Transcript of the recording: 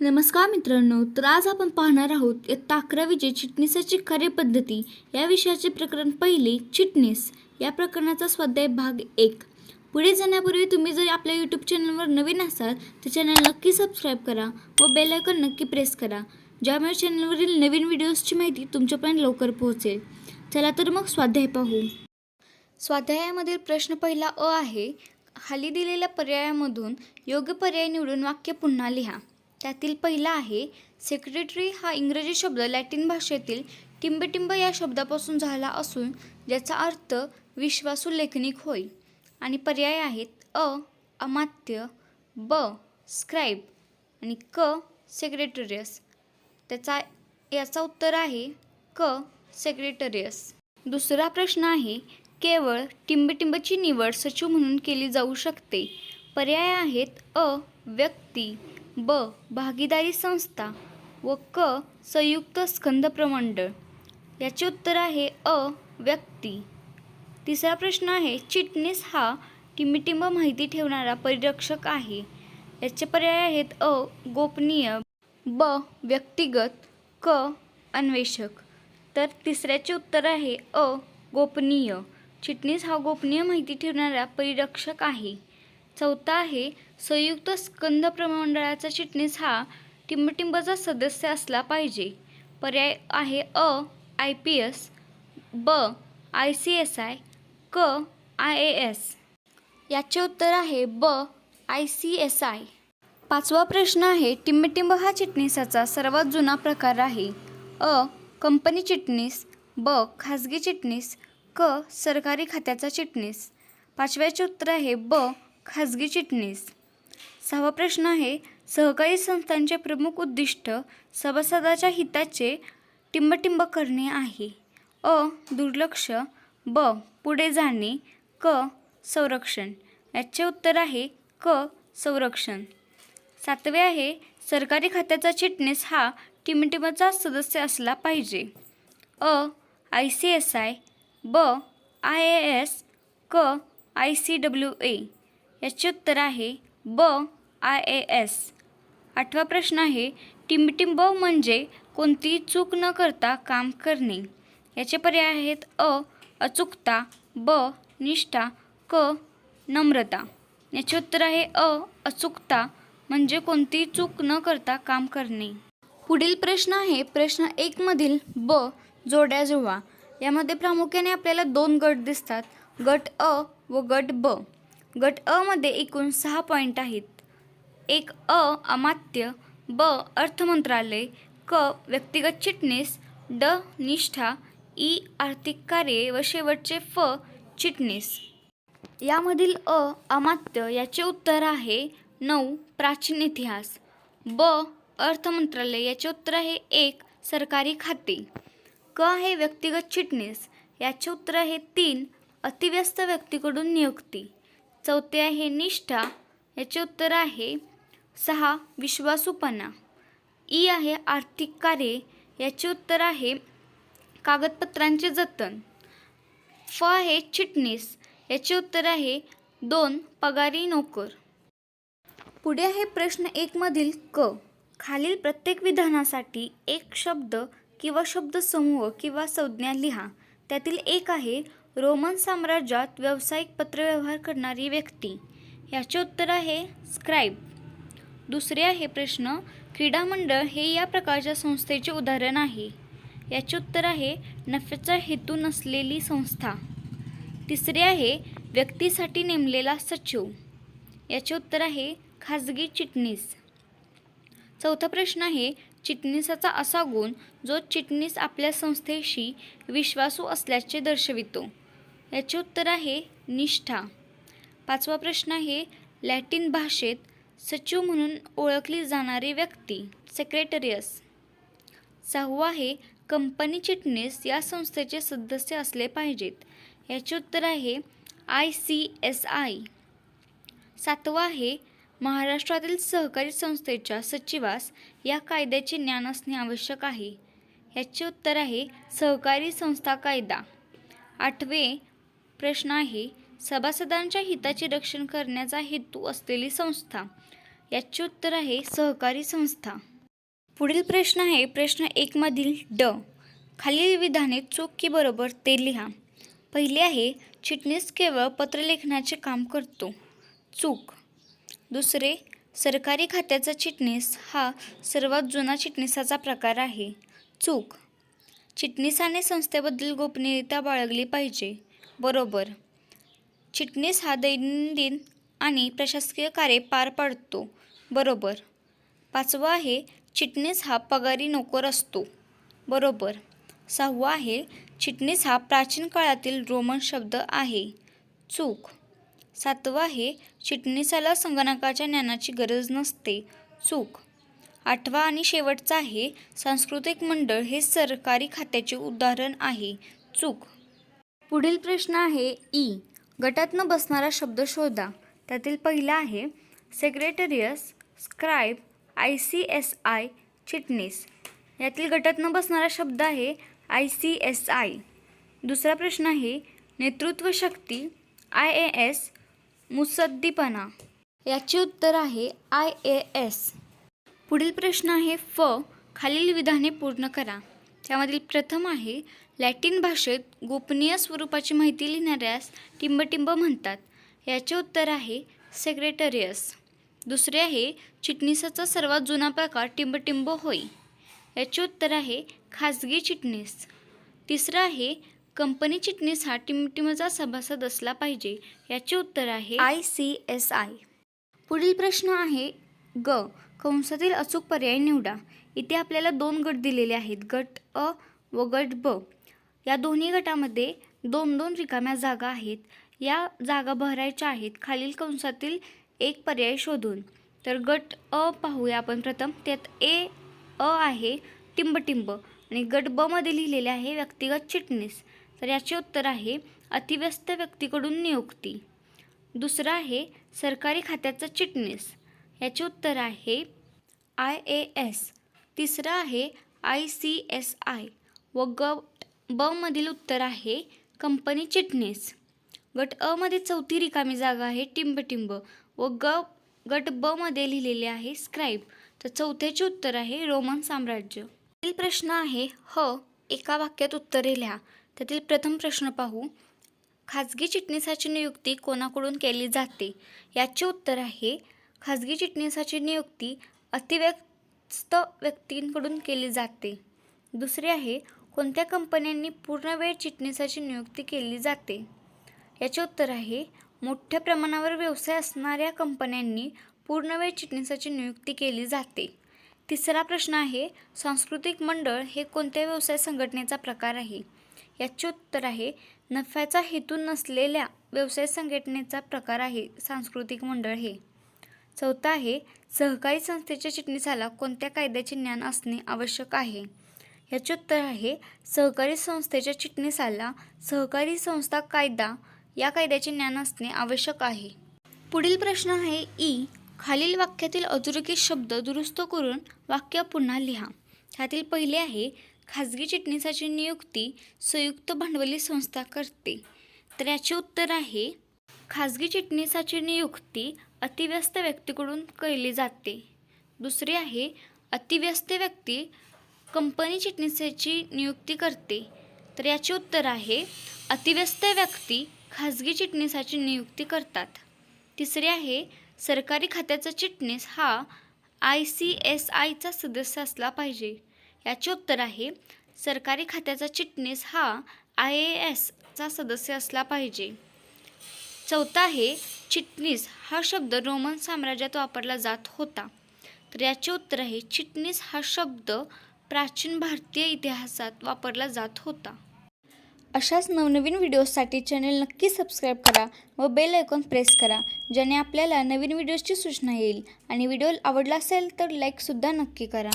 नमस्कार मित्रांनो, तर आज आपण पाहणार आहोत इयत्ता 11वीची चिटणीसाची कार्यपद्धती या विषयाचे प्रकरण पहिले चिटणीस या प्रकरणाचा स्वाध्याय भाग 1. पुढे जाण्यापूर्वी तुम्ही जर आपल्या यूट्यूब चॅनलवर नवीन असाल तर चॅनल नक्की सबस्क्राईब करा व बेल आयकॉन नक्की प्रेस करा, ज्यामुळे चॅनलवरील नवीन व्हिडिओजची माहिती तुमच्यापर्यंत लवकर पोहोचेल. चला तर मग स्वाध्याय पाहू. स्वाध्यायामधील प्रश्न पहिला अ आहे. खाली दिलेल्या पर्यायामधून योग्य पर्याय निवडून वाक्य पुन्हा लिहा. त्यातील पहिला आहे, सेक्रेटरी हा इंग्रजी शब्द लॅटिन भाषेतील टिंबटिंब या शब्दापासून झाला असून ज्याचा अर्थ विश्वासू लेखनिक होय. आणि पर्याय आहेत अ. अमात्य, ब. स्क्राईब आणि क. सेक्रेटरियस. याचा उत्तर आहे क. सेक्रेटरियस. दुसरा प्रश्न आहे, केवळ टिंबटिंबची निवड सचिव म्हणून केली जाऊ शकते. पर्याय आहेत अ. व्यक्ती, ब. भागीदारी संस्था व क. संयुक्त स्कंद प्रमंडळ. याचे उत्तर आहे अ. व्यक्ती. तिसरा प्रश्न आहे, चिटणीस हा टिंबटिंब माहिती ठेवणारा परिरक्षक आहे. याचे पर्याय आहेत अ. गोपनीय, ब. व्यक्तिगत, क. अन्वेषक. तर तिसऱ्याचे उत्तर आहे अ. गोपनीय. चिटणीस हा गोपनीय माहिती ठेवणारा परिरक्षक आहे. चौथा आहे, संयुक्त स्कंद प्रमंडळाचा चिटणीस हा टिंबटिंबचा सदस्य असला पाहिजे. पर्याय आहे अ. IPS, ब. ICSI, क. IAS. याचे उत्तर आहे ब. ICSI. पाचवा प्रश्न आहे, टिंबटिंब हा चिटणीसाचा सर्वात जुना प्रकार आहे. अ. कंपनी चिटणीस, ब. खाजगी चिटणीस, क. सरकारी खात्याचा चिटणीस. पाचव्याचे उत्तर आहे ब. खाजगी चिटणीस. सहावा प्रश्न आहे, सहकारी संस्थांचे प्रमुख उद्दिष्ट सभासदाच्या हिताचे टिंबटिंब करणे आहे. अ. दुर्लक्ष, ब. पुढे जाणे, क. संरक्षण. याचे उत्तर आहे क. संरक्षण. सातवे आहे, सरकारी खात्याचा चिटणीस हा टिंबटिंबचा सदस्य असला पाहिजे. अ. ICSI, ब. IAS, क. ICWA. याचे उत्तर आहे ब. IAS. आठवा प्रश्न आहे, टिंबटिंब म्हणजे कोणतीही चूक न करता काम करणे. याचे पर्याय आहेत अ. अचूकता, ब. निष्ठा, क. नम्रता. याचे उत्तर आहे अ. अचूकता म्हणजे कोणतीही चूक न करता काम करणे. पुढील प्रश्न आहे, प्रश्न 1 मधील ब. जोड्या जुळवा. यामध्ये प्रामुख्याने आपल्याला 2 गट दिसतात, गट अ व गट ब. गट अ मध्ये एकूण 6 पॉईंट आहेत. 1 अ. अमात्य, ब. अर्थ मंत्रालय, क. व्यक्तिगत चिटणीस, ड. निष्ठा, ई. आर्थिक कार्ये व शेवटचे फ. चिटणीस. यामधील अ. अमात्य याचे उत्तर आहे 9. प्राचीन इतिहास. ब. अर्थ मंत्रालय याचे उत्तर आहे 1. सरकारी खाते. क. आहे व्यक्तिगत चिटणीस. याचे उत्तर आहे 3. अतिव्यस्त व्यक्तीकडून नियुक्ती. चौथे आहे निष्ठा. याचे उत्तर आहे 6. विश्वासूपणा. ई आहे आर्थिक कार्ये. याचे उत्तर आहे कागदपत्रांचे जतन. फ आहे चिटणीस. याचे उत्तर आहे 2. पगारी नोकर. पुढे आहे प्रश्न 1 मधील क. खालील प्रत्येक विधानासाठी एक शब्द किंवा शब्दसमूह किंवा संज्ञा लिहा. त्यातील एक आहे, रोमन साम्राज्यात व्यावसायिक पत्रव्यवहार करणारी व्यक्ती. याचे उत्तर आहे स्क्राईब. दुसरे आहे प्रश्न, क्रीडा मंडळ हे या प्रकारच्या संस्थेचे उदाहरण आहे. याचे उत्तर आहे नफ्याचा हेतू नसलेली संस्था. तिसरे आहे व्यक्तीसाठी नेमलेला सचिव. याचे उत्तर आहे खाजगी चिटणीस. चौथा प्रश्न आहे, चिटणीसाचा असा गुण जो चिटणीस आपल्या संस्थेशी विश्वासू असल्याचे दर्शवितो. याचे उत्तर आहे निष्ठा. पाचवा प्रश्न आहे, लॅटिन भाषेत सचिव म्हणून ओळखली जाणारी व्यक्ती सेक्रेटरियस. सहावा आहे, कंपनी चिटणीस या संस्थेचे सदस्य असले पाहिजेत. याचे उत्तर आहे ICSI. सातवा आहे, महाराष्ट्रातील सहकारी संस्थेच्या सचिवास या कायद्याचे ज्ञान असणे आवश्यक आहे. याचे उत्तर आहे सहकारी संस्था कायदा. आठवे प्रश्न आहे, सभासदांच्या हिताचे रक्षण करण्याचा हेतू असलेली संस्था. याचे उत्तर आहे सहकारी संस्था. पुढील प्रश्न आहे प्रश्न 1 मधील ड. खालील विधाने चूक की बरोबर ते लिहा. पहिले आहे चिटणीस केवळ पत्रलेखनाचे काम करतो. चूक. दुसरे, सरकारी खात्याचा चिटणीस हा सर्वात जुना चिटणीसाचा प्रकार आहे. चूक. चिटणीसाने संस्थेबद्दल गोपनीयता बाळगली पाहिजे. बरोबर. चिटणीस हा दैनंदिन आणि प्रशासकीय कार्य पार पाडतो. बरोबर. 5वा आहे चिटणीस हा पगारी नोकर असतो. बरोबर. 6वा आहे चिटणीस हा प्राचीन काळातील रोमन शब्द आहे. चूक. 7वा आहे चिटणीसाला संगणकाच्या ज्ञानाची गरज नसते. चूक. 8वा आणि शेवटचा आहे सांस्कृतिक मंडळ हे सरकारी खात्याचे उदाहरण आहे. चूक. पुढील प्रश्न आहे ई. गटात न बसणारा शब्द शोधा. त्यातील पहिला आहे सेक्रेटरियस, स्क्राईब, ICSI, चिटणीस. यातील गटात न बसणारा शब्द आहे ICSI. दुसरा प्रश्न आहे नेतृत्व शक्ती, IAS, मुत्सद्दीपणा. याचे उत्तर आहे IAS. पुढील प्रश्न आहे फ. खालील विधाने पूर्ण करा. त्यामधील प्रथम आहे लॅटिन भाषेत गोपनीय स्वरूपाची माहिती लिहिणाऱ्यास टिंबटिंब म्हणतात. याचे उत्तर आहे सेक्रेटरियस. दुसरे आहे चिटणीसाचा सर्वात जुना प्रकार टिंबटिंब होय. याचे उत्तर आहे खाजगी चिटणीस. तिसरा आहे कंपनी चिटणीस हा टिंबटिंबचा सभासद असला पाहिजे. याचे उत्तर आहे ICSI. पुढील प्रश्न आहे ग. कंसातील अचूक पर्याय निवडा. इथे आपल्याला 2 गट दिलेले आहेत, गट अ व गट ब. या दोन्ही गटामध्ये 2-2 रिकाम्या जागा आहेत. या जागा भरायच्या आहेत खालील कंसातील एक पर्याय शोधून. तर गट अ पाहूया आपण प्रथम. त्यात अ आहे टिंबटिंब आणि गट ब मध्ये लिहिलेले आहे व्यक्तिगत चिटणीस. तर याचे उत्तर आहे अतिव्यस्त व्यक्तीकडून नियुक्ती. दुसरा आहे सरकारी खात्याचा चिटणीस. याचे उत्तर आहे IAS. तिसरा आहे ICSI व गट ब मधील उत्तर आहे कंपनी चिटणीस. गट अ मध्ये चौथी रिकामी जागा आहे टिंबटिंब व गट ब मध्ये लिहिलेले आहे स्क्राईब. तर चौथ्याचे उत्तर आहे रोमन साम्राज्य. पुढील प्रश्न आहे ह. एका वाक्यात उत्तरे लिहा. त्यातील प्रथम प्रश्न पाहू. खाजगी चिटणीसाची नियुक्ती कोणाकडून केली जाते. याचे उत्तर आहे खाजगी चिटणीसाची नियुक्ती अतिव्यस्त व्यक्तींकडून केली जाते. दुसरे आहे कोणत्या कंपन्यांनी पूर्णवेळ चिटणीसाची नियुक्ती केली जाते. याचे उत्तर आहे मोठ्या प्रमाणावर व्यवसाय असणाऱ्या कंपन्यांनी पूर्णवेळ चिटणीसाची नियुक्ती केली जाते. तिसरा प्रश्न आहे सांस्कृतिक मंडळ हे कोणत्या व्यवसाय संघटनेचा प्रकार आहे. याचे उत्तर आहे नफ्याचा हेतू नसलेल्या व्यवसाय संघटनेचा प्रकार आहे सांस्कृतिक मंडळ हे. चौथा आहे सहकारी संस्थेच्या चिटणीसाला कोणत्या कायद्याचे ज्ञान असणे आवश्यक आहे. याचे उत्तर आहे सहकारी संस्थेच्या चिटणीसाला सहकारी संस्था कायदा या कायद्याचे ज्ञान असणे आवश्यक आहे. पुढील प्रश्न आहे ई. खालील वाक्यातील अधोरेखित शब्द दुरुस्त करून वाक्य पुन्हा लिहा. त्यातील पहिले आहे खाजगी चिटणीसाची नियुक्ती संयुक्त भांडवली संस्था करते. तर याचे उत्तर आहे खाजगी चिटणीसाची नियुक्ती अतिव्यस्त व्यक्तीकडून केली जाते. दुसरे आहे अतिव्यस्त व्यक्ती कंपनी चिटणीसाची नियुक्ती करते. तर याचे उत्तर आहे अतिव्यस्त व्यक्ती खाजगी चिटणीसाची नियुक्ती करतात. तिसरे आहे सरकारी खात्याचा चिटणीस हा ICSIचा सदस्य असला पाहिजे. याचे उत्तर आहे सरकारी खात्याचा चिटणीस हा IASचा सदस्य असला पाहिजे. चौथा आहे चिटणीस हा शब्द रोमन साम्राज्यात वापरला जात होता. तर याचे उत्तर आहे चिटणीस हा शब्द प्राचीन भारतीय इतिहासात वापरला जात होता. अशाच नवनवीन व्हिडिओजसाठी चॅनल नक्की सबस्क्राईब करा व बेल आयकॉन प्रेस करा, ज्याने आपल्याला नवीन व्हिडिओजची सूचना येईल. आणि व्हिडिओ आवडला असेल तर लाईकसुद्धा नक्की करा.